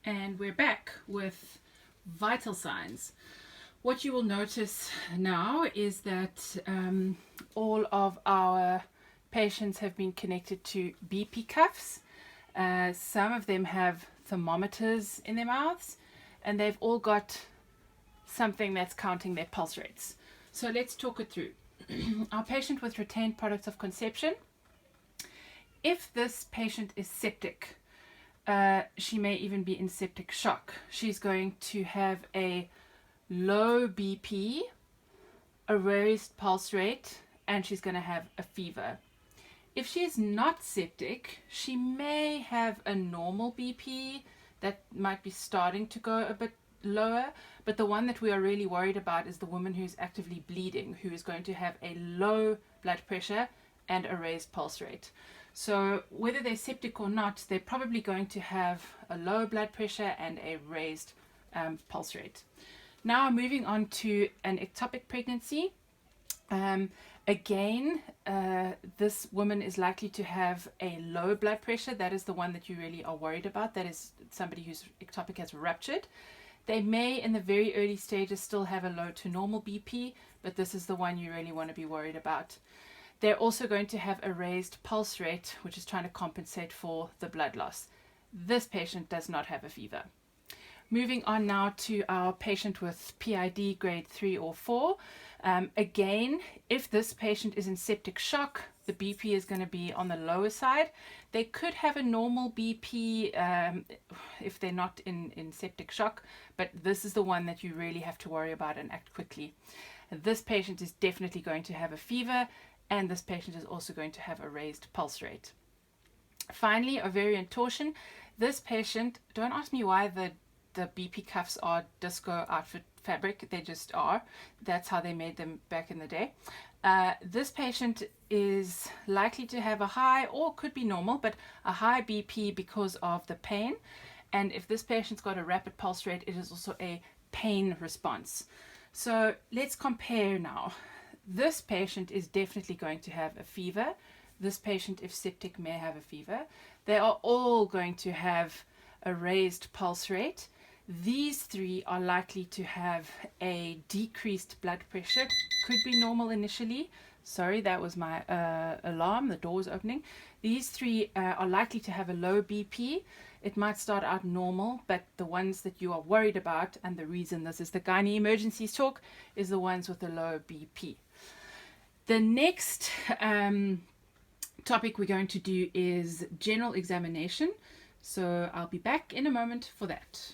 And we're back with vital signs. What you will notice now is that all of our patients have been connected to BP cuffs. Some of them have thermometers in their mouths, and they've all got something that's counting their pulse rates. So let's talk it through. Our patient with retained products of conception, if this patient is septic, she may even be in septic shock. She's going to have a low BP, a raised pulse rate, and she's going to have a fever. If she is not septic, she may have a normal BP that might be starting to go a bit lower, but the one that we are really worried about is the woman who's actively bleeding, who is going to have a low blood pressure and a raised pulse rate. So whether they're septic or not, they're probably going to have a low blood pressure and a raised pulse rate. Now moving on to an ectopic pregnancy. Again, this woman is likely to have a low blood pressure. That is the one that you really are worried about. That is somebody whose ectopic has ruptured. They may, in the very early stages, still have a low to normal BP, but this is the one you really want to be worried about. They're also going to have a raised pulse rate, which is trying to compensate for the blood loss. This patient does not have a fever. Moving on now to our patient with PID grade 3 or 4. Again, if this patient is in septic shock, the BP is going to be on the lower side. They could have a normal BP if they're not in septic shock, but this is the one that you really have to worry about and act quickly. This patient is definitely going to have a fever, and this patient is also going to have a raised pulse rate. Finally, ovarian torsion. This patient, don't ask me why the BP cuffs are disco outfit fabric, they just are. That's how they made them back in the day. This patient is likely to have a high, or could be normal, but a high BP because of the pain. And if this patient's got a rapid pulse rate, it is also a pain response. So let's compare now. This patient is definitely going to have a fever. This patient, if septic, may have a fever. They are all going to have a raised pulse rate. These three are likely to have a decreased blood pressure. Could be normal initially. Sorry, that was my alarm. The door was opening. These three are likely to have a low BP. It might start out normal, but the ones that you are worried about, and the reason this is the Gynae emergencies talk, is the ones with the low BP. The next topic we're going to do is general examination. So I'll be back in a moment for that.